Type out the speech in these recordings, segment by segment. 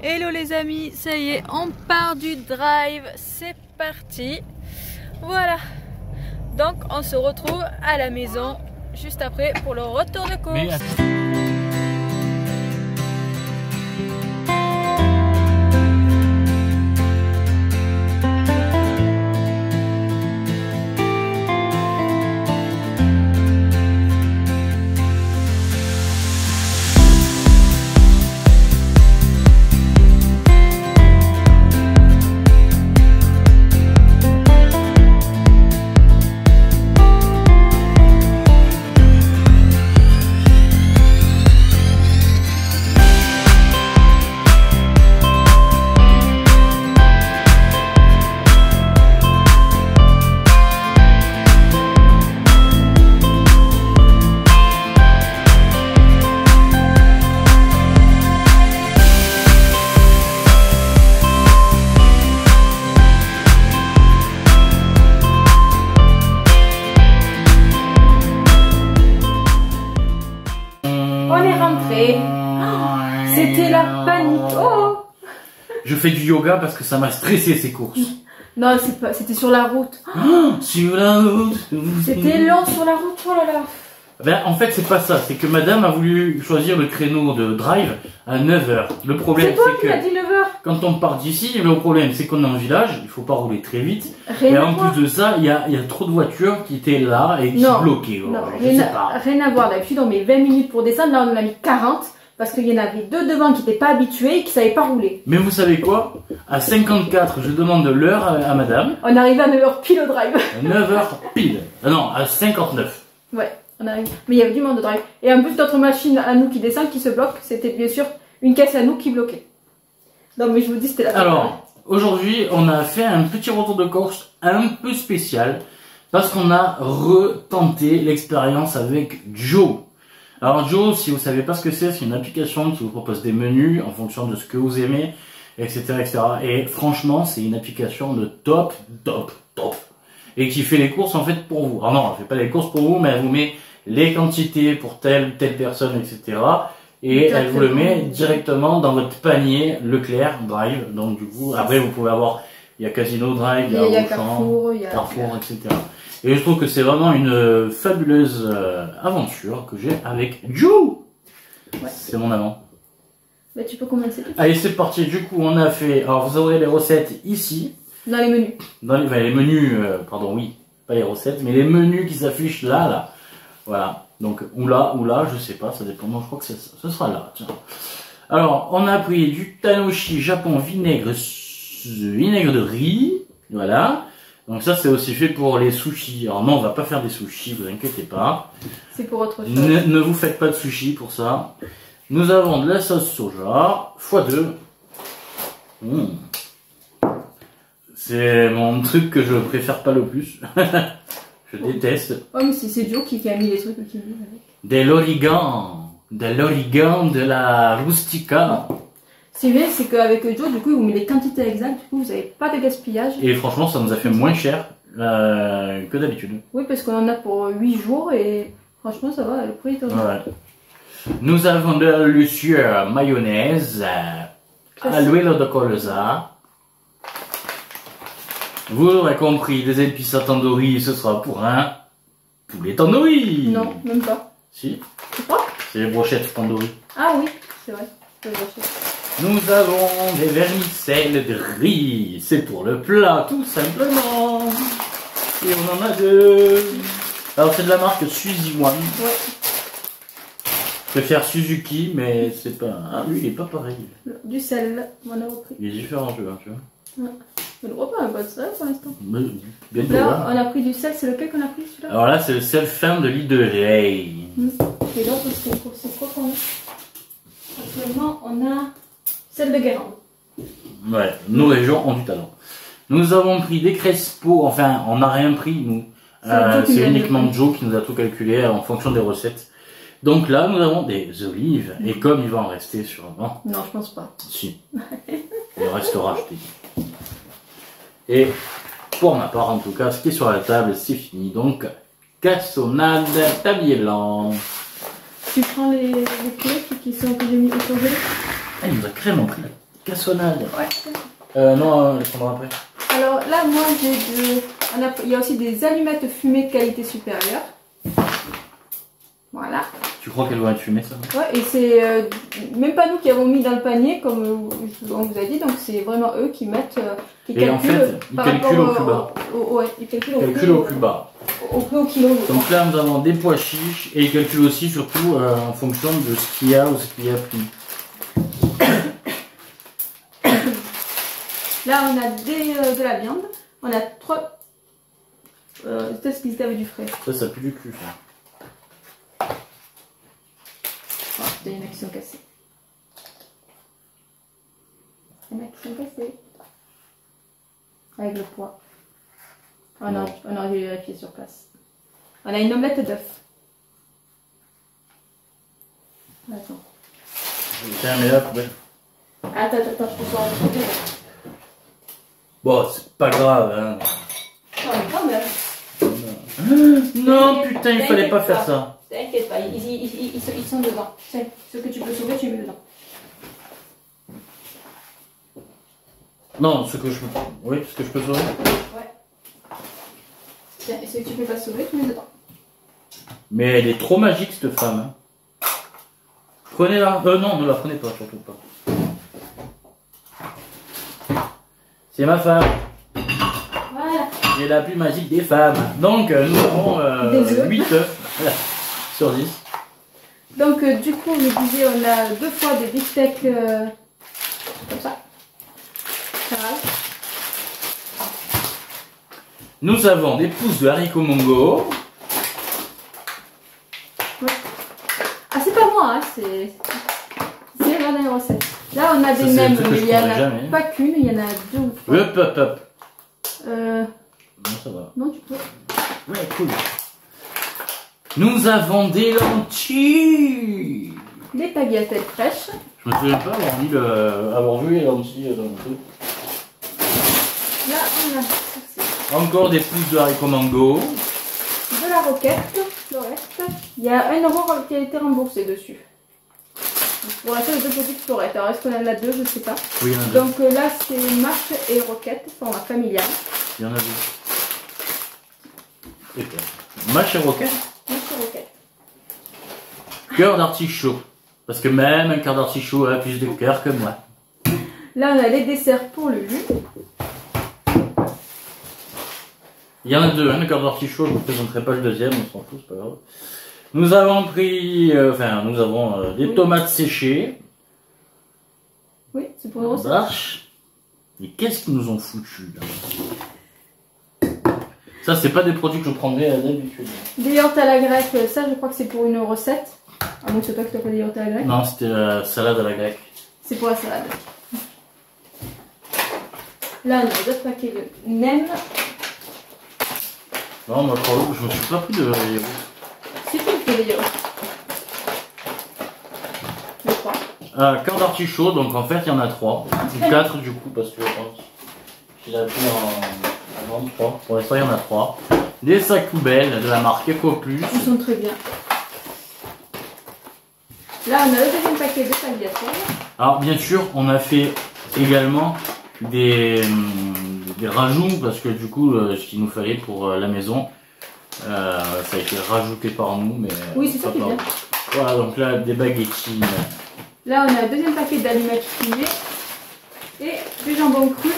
Hello les amis, ça y est, on part du drive, c'est parti. Voilà, donc on se retrouve à la maison juste après pour le retour de course. C'était la panique. Oh, je fais du yoga parce que ça m'a stressé ces courses. Non, c'est pas. C'était sur la route. Sur la route. C'était lent sur la route. Oh là là. Ben, en fait, c'est pas ça. C'est que madame a voulu choisir le créneau de drive à 9 h. Le problème, c'est toi qui que m'as dit 9 h. quand on part d'ici, le problème, c'est qu'on est en village. Il faut pas rouler très vite. Rien et en plus de ça, il y a trop de voitures qui étaient là et qui bloquaient. Non, rien à voir. D'habitude, on met 20 minutes pour descendre. Là, on en a mis 40. Parce qu'il y en avait deux devant qui n'étaient pas habitués et qui ne savaient pas rouler. Mais vous savez quoi? À 54, je demande l'heure à madame. On arrive à 9 h pile au drive. 9 h pile. Ah non, à 59. Ouais, on arrive. Mais il y avait du monde au drive. Et en plus, notre machine à nous qui descend, qui se bloque, c'était bien sûr une caisse à nous qui bloquait. Non, mais je vous dis, c'était la fin. Alors, aujourd'hui, on a fait un petit retour de course un peu spécial. Parce qu'on a retenté l'expérience avec Joe. Alors Joe, si vous savez pas ce que c'est une application qui vous propose des menus en fonction de ce que vous aimez, etc. etc. Et franchement, c'est une application de top. Et qui fait les courses en fait pour vous. Alors non, elle fait pas les courses pour vous, mais elle vous met les quantités pour telle personne, etc. Et elle vous le met directement dans votre panier Leclerc Drive. Donc du coup, après vous pouvez avoir, il y a Casino Drive, il y a Carrefour, etc. Et je trouve que c'est vraiment une fabuleuse aventure que j'ai avec Joe. Ouais. C'est mon amant. Bah, tu peux commencer. Allez, c'est parti. Du coup, on a fait... Alors, vous aurez les recettes ici. Dans les menus. Dans les menus, pardon, oui. Pas les recettes, mais les menus qui s'affichent là. Voilà. Donc, ou là, je sais pas, ça dépend. Non, je crois que ce sera là. Tiens. Alors, on a pris du Tanoshi Japon vinaigre de riz. Voilà. Donc ça c'est aussi fait pour les sushis. Alors non, on va pas faire des sushis, vous inquiétez pas. C'est pour autre chose. Ne vous faites pas de sushis pour ça. Nous avons de la sauce soja x2. C'est mon truc que je préfère pas le plus. Je déteste. Oh mais c'est Joe qui a mis les trucs qui avec. De l'origan de la rustica. Ce qui est bien, c'est qu'avec Joe, du coup, il vous met les quantités exactes, du coup, vous n'avez pas de gaspillage. Et franchement, ça nous a fait moins cher que d'habitude. Oui, parce qu'on en a pour 8 jours et franchement, ça va, le prix est top. Ouais. Nous avons de la lucière mayonnaise à l'huile de colza. Vous l'aurez compris, des épices à tandoori, ce sera pour un poulet tandoori. Non, même pas. Si. C'est quoi? C'est les brochettes tandoori. Ah oui, c'est vrai, c'est les brochettes. Nous avons des vermicelles de riz. C'est pour le plat, tout simplement. Et on en a deux. Alors, c'est de la marque Suzy One. Ouais. Je préfère Suzuki, mais c'est pas... Ah, lui, il est pas pareil. Du sel, on a repris. Il est différent, tu vois. Ouais. On ne voit pas un peu de sel pour l'instant. Bientôt, là, on a pris du sel. C'est lequel qu'on a pris, celui-là? Alors là, c'est le sel fin de l'île de Ré. Et l'autre, c'est quoi qu'on a? Actuellement, on a celle de Guérande. Ouais, nos régions ont du talent. Nous avons pris des Crespo, enfin, on n'a rien pris, nous. C'est uniquement Joe qui nous a tout calculé en fonction des recettes. Donc là, nous avons des olives. Et comme il va en rester sûrement... Non, je pense pas. Si. Il restera, je t'ai dit. Et pour ma part, en tout cas, ce qui est sur la table, c'est fini. Donc, cassonade tablier blanc. Tu prends les clés que j'ai mis au surgelé. Ah, il nous a carrément pris cassonade. Ouais. Non, elle prendra après. Alors là, moi, il y a aussi des allumettes fumées de qualité supérieure. Voilà. Tu crois qu'elle va être fumée, ça? Ouais, et c'est même pas nous qui avons mis dans le panier, comme on vous a dit, donc c'est vraiment eux qui mettent. Qui et en fait, ils calculent au plus bas. Ouais, ils calculent au plus bas. Au prix au kilo. Donc là, nous avons des pois chiches et ils calculent aussi, surtout, en fonction de ce qu'il y a ou ce qu'il y a plus. Là, on a de la viande. On a 3. Peut-être qu'ils avaient du frais. Ça pue du cul, ça. Oh, putain, il y en a qui sont cassés. Il y en a qui sont cassés. Avec le poids. Oh non, on aurait dû vérifier sur place. On a une omelette d'œuf. Attends. Tiens, mais là, poubelle. Attends, je peux voir le côté. Bon, c'est pas grave, hein. Non, mais quand même. Non, putain, il fallait pas faire ça. T'inquiète pas, ils sont dedans. Ce que tu peux sauver, tu mets dedans. Non, ce que je peux. Oui, ce que je peux sauver. Ouais. Tiens, et ce que tu peux pas sauver, tu mets dedans. Mais elle est trop magique, cette femme. Hein. Prenez-la. Non, ne la prenez pas, surtout pas. C'est ma femme. Voilà. J'ai la plus magique des femmes. Donc, nous avons 8 œufs sur 10. Donc, du coup, je disais, on a 2 fois des beefsteaks comme ça. Pareil. Nous avons des pousses de haricots mongo. Ouais. Ah, c'est pas moi, hein, c'est la dernière recette. Là, on a des nems, mais il y en a pas qu'une, il y en a 2 ou 3. Hop. Non, ça va. Non, tu peux. Ouais, cool. Nous avons des lentilles. Des tagliatelles fraîches. Je me souviens pas avoir vu les lentilles dans le truc. Là, on a ceci. Encore des pousses de haricots mango. De la roquette, le reste. Il y a 1 € qui a été remboursé dessus. Pour l'instant, les 2 petites florettes. Alors, est-ce qu'on en a 2? Je sais pas. Oui, il y en a 2. Donc là, c'est marche et roquette, format familial. Il y en a 2. Et quoi? Mâche et roquette. Marche et roquette. Cœur d'artichaut. Parce que même un cœur d'artichaut a plus de cœur que moi. Là, on a les desserts pour le jus. Il y en a 2, hein, le cœur d'artichaut, je ne vous présenterai pas le deuxième, on s'en fout, c'est pas grave. Nous avons pris, des tomates séchées. Oui, c'est pour une recette. Vache. Mais qu'est-ce qu'ils nous ont foutu là? Ça, c'est pas des produits que je prendrais d'habitude. Des yaourts à la grecque, ça, je crois que c'est pour une recette. Ah bon, c'est toi qui t'as fait des yaourts à la grecque? Non, c'était la salade à la grecque. C'est pour la salade. Là, on a 2 paquets de nems. Non, moi, je me suis pas pris de yaourt. C'est qui qui fait des yaourts? Je crois. Cœur d'artichaut, donc en fait, il y en a 3. Ou 4 du coup, parce que je l'ai pris en 3. Pour l'instant, il y en a 3. Des sacs poubelles de la marque EcoPlus. Ils sont très bien. Là, on a le deuxième paquet de tagliatelles. Alors, bien sûr, on a fait également des rajouts, parce que du coup, ce qu'il nous fallait pour la maison, ça a été rajouté par nous. Mais oui, c'est ça qui est bien. Voilà, donc là, des baguettines. Là, on a le deuxième paquet d'allumettes fumées et du jambon cru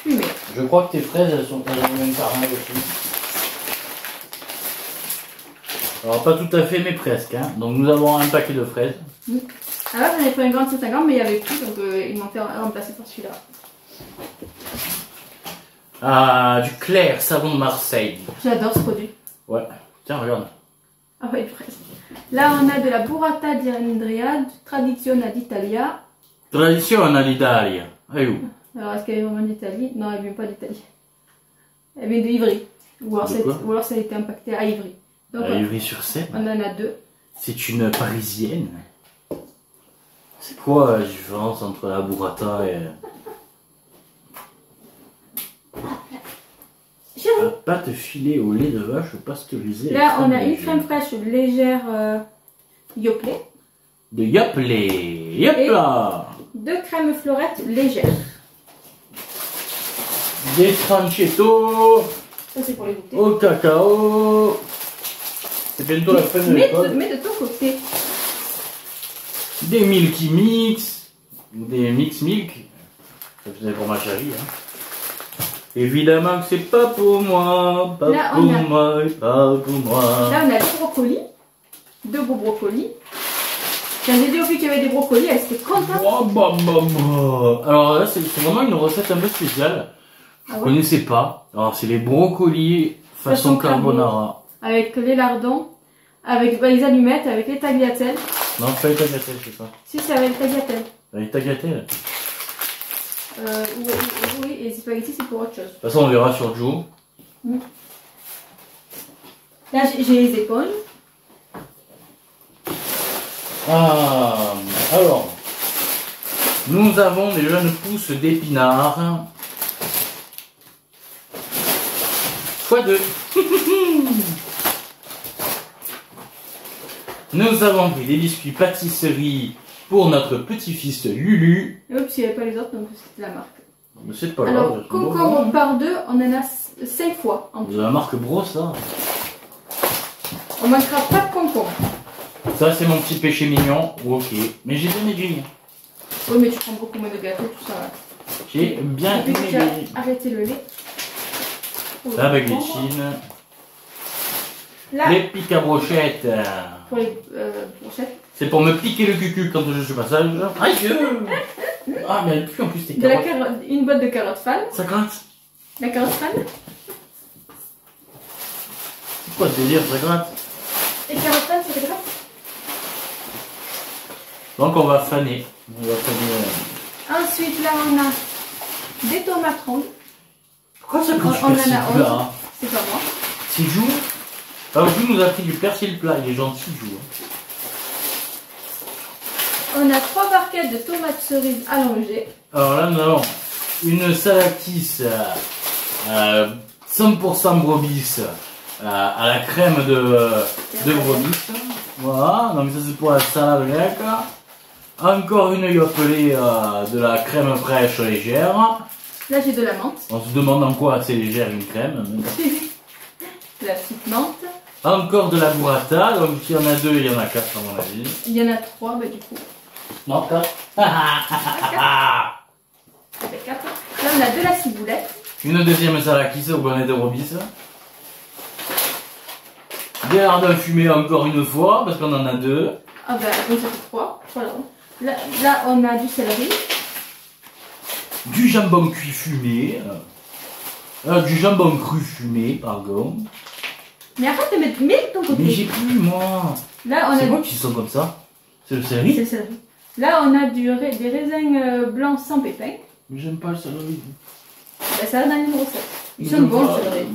fumé. Je crois que tes fraises, elles sont même pareilles aussi. Alors, pas tout à fait, mais presque. Hein. Donc, nous avons un paquet de fraises. Oui. Alors, j'en ai pris un grand de 150, mais il n'y avait plus, donc ils m'ont fait remplacer par celui-là. Du Clair savon de Marseille. J'adore ce produit. Ouais. Tiens, regarde. Ah ouais, une fraise. Là, on a de la burrata di Andrea, tradizione d'Italia. Tradizione d'Italia. Et où? Alors, est-ce qu'elle est vraiment d'Italie? Non, elle vient pas d'Italie. Elle vient de Ivry. Ou alors ça a été impacté à Ivry. Donc, à Ivry-sur-Seine. On en a 2. C'est une parisienne. C'est quoi la différence entre la burrata et... La pâte filée au lait de vache pasteurisé. Là, on a une crème fraîche légère Yoplait. De Yoplait. Yop là. 2 crèmes fleurettes légères. Des tranchetto Ça, c'est pour les goûter. au cacao. C'est bientôt la fin de l'école. Mets de ton côté. Des Milky Mix. Ou des Mix Milk. Ça faisait pour ma chérie. Hein. Évidemment que c'est pas pour moi. Pas Là, pour on a- moi, pas pour moi. Là, on a 2 brocolis. 2 beaux brocolis. Quand j'ai dit aux filles qu'il y avait des brocolis, elles étaient contentes. Oh, bah, bah, bah. Alors là, c'est vraiment une recette un peu spéciale. Je Ah ouais. connaissais pas. Alors, c'est les brocolis façon carbonara. Avec les lardons, avec les allumettes, avec les tagliatelles. Non, c'est pas les tagliatelles, c'est ça. Si, c'est avec les tagliatelles. Les tagliatelles. Oui, et les spaghettis, c'est pour autre chose. De toute façon, on verra sur Joe. Là, j'ai les épaules. Ah, alors, nous avons des jeunes pousses d'épinards. x2. Nous avons pris des biscuits pâtisserie pour notre petit-fils Lulu. Oups, il n'y avait pas les autres, donc c'était la marque. Mais c'est pas Alors, grave. concombre par 2, on en a 5 fois. En Vous avez la marque Bros, ça. On manquera pas de concombre. Ça, c'est mon petit péché mignon. Ok. Mais j'ai bien aigri. Oui, mais tu prends beaucoup moins de gâteau, tout ça. J'ai bien Depuis que tu as aigri. arrêté le lait. La baguettine. Là, Les pics à brochettes. pour les brochettes. C'est pour me piquer le cucu quand je suis passage. Aïe. Ah, mais elle pue en plus tes De la carottes. carotte, une boîte de carottes fan. Ça gratte. La carotte fan. C'est quoi ce délire, ça gratte? Et carottes fan, c'est grave. Donc on va faner. On va faner. Ensuite, là, on a des tomates rondes. Pourquoi ça On coûte en a persil 11. plat? C'est pas moi. C'est Jou. Alors Jou nous a pris du persil plat. Il est gentil, Jou. On a 3 barquettes de tomates cerises allongées. Alors là, nous avons une salatis 100% brebis à la crème de brebis. Voilà, donc ça c'est pour la salade grecque. Encore une yopelée de la crème fraîche légère. Là, j'ai de la menthe. On se demande en quoi c'est légère une crème. De la petite menthe. Encore de la burrata, donc s'il y en a 2, il y en a 4 à mon avis. Il y en a 3, bah du coup. Non, 4. Ça fait 4. Là, on a de la ciboulette. Une deuxième salakis au bonnet de brebis. Des lardons fumés encore une fois, parce qu'on en a 2. Ah bah, donc ça fait 3. Là, on a du céleri. Du jambon cuit fumé. Du jambon cru fumé, pardon. Mais arrête de mettre de ton côté. Mais j'ai plus, moi. Là, on C'est a moi qui sens comme ça. C'est le C'est céleri. le céleri. Là, on a des raisins blancs sans pépins. Mais j'aime pas le céleri. Bah, ça va dans une recette. Ils sont bons, le céleri.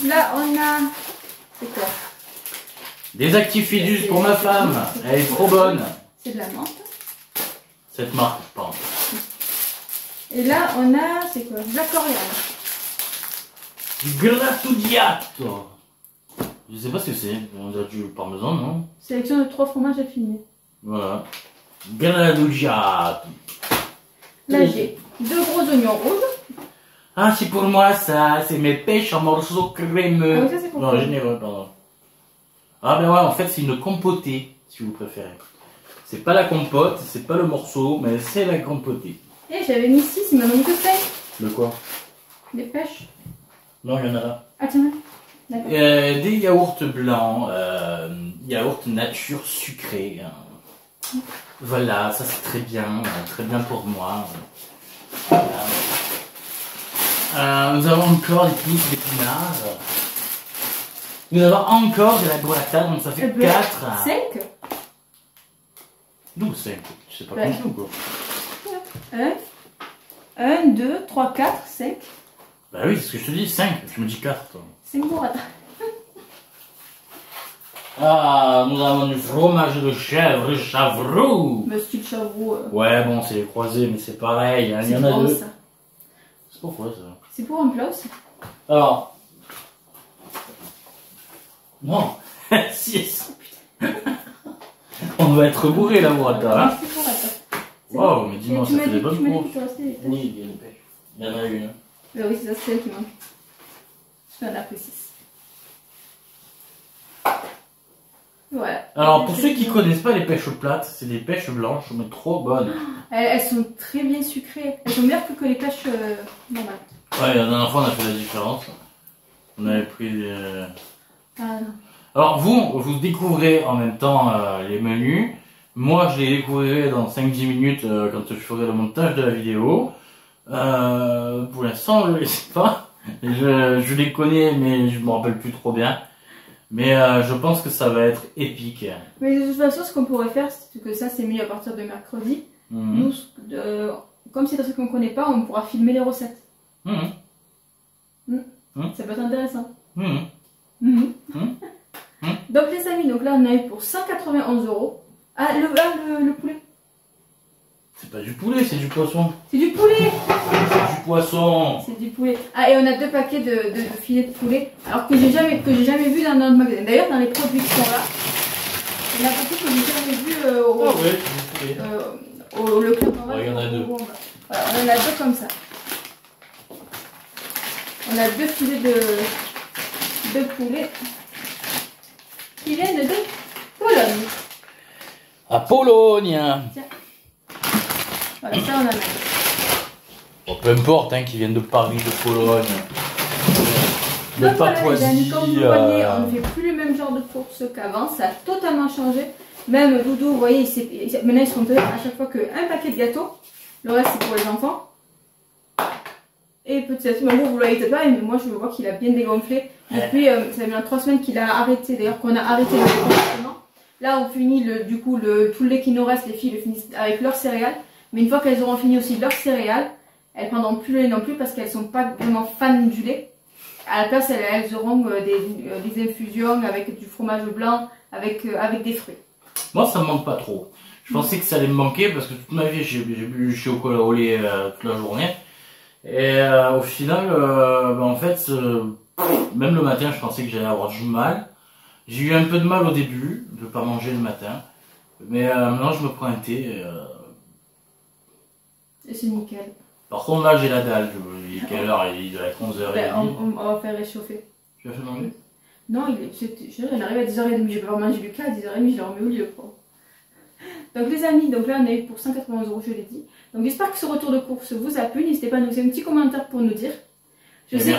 Là, on a... C'est quoi? Des actifidus pour ma femme. Elle est trop bonne. C'est de la menthe. Cette marque, je pense. Et là, on a... C'est quoi? De la coriandre. Du grattugiato. Je sais pas ce que c'est. On dirait du parmesan, non? Sélection de 3 fromages affinés. Voilà. Grattugiato. Là, j'ai 2 gros oignons rouges. Ah, c'est pour moi ça. C'est mes pêches en morceaux crémeux. Ah oui, ça, c'est pour Non, toi. généreux, pardon. Ah ben ouais, en fait c'est une compotée, si vous préférez. C'est pas la compote, c'est pas le morceau, mais c'est la compotée. Et j'avais mis 6, il m'en manque que 5. De quoi? Des pêches. Non, il y en a là. Ah tiens, d'accord. Des yaourts blancs, yaourts nature sucrés. Voilà, ça c'est très bien pour moi. Voilà. Nous avons encore des pousses d'épinards. Nous avons encore de la burrata, donc ça fait 4. 5. D'où 5? Je sais pas Ouais. compter ou quoi? 1, 2, 3, 4, 5. Bah oui, c'est ce que je te dis, 5. Tu me dis 4. 5 burrata. Ah, nous avons du fromage de chèvre, chavroux. Mais style chavroux. Ouais, bon, c'est les croisés, mais c'est pareil, hein, il y en a bon, 2. ça. C'est pourquoi ça? C'est pour un plat aussi. Alors. Non. 6. On va être bourré la burrata, hein. C'est burrata. Waouh, mais dis-moi, ça fait des bonnes courses. Oui, il y a une pêche. Il y en a une. Oui, c'est ça, c'est celle qui manque. Je en ai pris 6. Voilà. Alors, pour ceux qui ne connaissent pas les pêches plates, c'est des pêches blanches, mais trop bonnes. Elles sont très bien sucrées. Elles sont meilleures que les pêches normales. Ouais, la dernière fois, on a fait la différence. On avait pris des... Ah non. Alors, vous découvrez en même temps les menus. Moi, je les découvrirai dans 5-10 minutes quand je ferai le montage de la vidéo. Pour l'instant, je ne les sais pas. Je les connais, mais je me rappelle plus trop bien. Mais je pense que ça va être épique. Mais de toute façon, ce qu'on pourrait faire, c'est que ça, c'est mis à partir de mercredi. Nous, comme c'est un truc qu'on ne connaît pas, on pourra filmer les recettes. Ça peut être intéressant. Donc les amis, donc là on a eu pour 191 €. Ah, le poulet. C'est pas du poulet, c'est du poisson. C'est du poulet. C'est du poisson. C'est du poulet. Ah, et on a 2 paquets de filets de poulet. Alors que j'ai jamais vu dans notre magasin. D'ailleurs, dans les produits qui sont là, il y en a beaucoup que j'ai jamais vu au Leclerc. Ouais, il y en a 2. Voilà, on en a 2 comme ça. On a 2 filets de poulet qui viennent de Pologne. À Pologne. Tiens. Voilà, ça on en a. Bon, peu importe, hein, qu'ils viennent de Paris, de Pologne, de Donc voilà, les amis, Papouasie. comme vous voyez, on ne fait plus le même genre de course qu'avant. Ça a totalement changé. Même Doudou, vous voyez, maintenant ils se trompent à chaque fois qu'un paquet de gâteaux. Le reste c'est pour les enfants. Et petit à petit, vous ne le voyez peut-être pas, mais moi je vois qu'il a bien dégonflé. Depuis, ça fait bien 3 semaines qu'il a arrêté, d'ailleurs qu'on a arrêté le comportement. Là on finit tout le lait qui nous reste, les filles le finissent avec leurs céréales. Mais une fois qu'elles auront fini aussi leurs céréales, elles ne prendront plus le lait non plus parce qu'elles ne sont pas vraiment fans du lait. À la place, elles auront des infusions avec du fromage blanc, avec des fruits. Moi ça me manque pas trop. Je pensais que ça allait me manquer parce que toute ma vie j'ai bu chocolat au lait toute la journée. Et au final, en fait, même le matin, je pensais que j'allais avoir du mal. J'ai eu un peu de mal au début, de ne pas manger le matin. Mais maintenant, je me prends un thé. Et c'est nickel. Par contre, là, j'ai la dalle. Il est quelle heure? Il doit être 11h30. On va faire réchauffer. Tu vas faire manger? Non, il arrive à 10h30. Je vais pas manger Lucas à 10h30, je l'ai remis au lit, quoi. Donc les amis, donc là on a eu pour 191 €, je l'ai dit. Donc j'espère que ce retour de course vous a plu. N'hésitez pas à nous laisser un petit commentaire pour nous dire. Je sais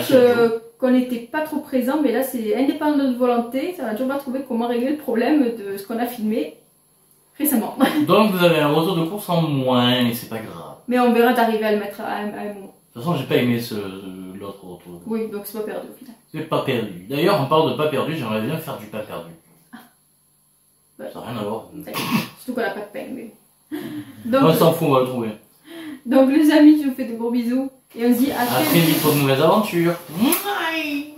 qu'on n'était pas trop présent, mais là c'est indépendant de notre volonté. Ça va toujours pas trouver comment régler le problème de ce qu'on a filmé récemment. Donc vous avez un retour de course en moins, et c'est pas grave. Mais on verra d'arriver à le mettre à un moment. De toute façon, j'ai pas aimé l'autre retour. Oui, donc c'est pas perdu au final. C'est pas perdu. D'ailleurs, on parle de pas perdu, j'aimerais bien faire du pas perdu. Ouais. Ça n'a rien à voir. Surtout qu'on n'a pas de pain, mais... Donc, on s'en fout, on va le trouver. Donc les amis, je vous fais de gros bisous. Et on se dit à très vite pour de nouvelles aventures. Bye.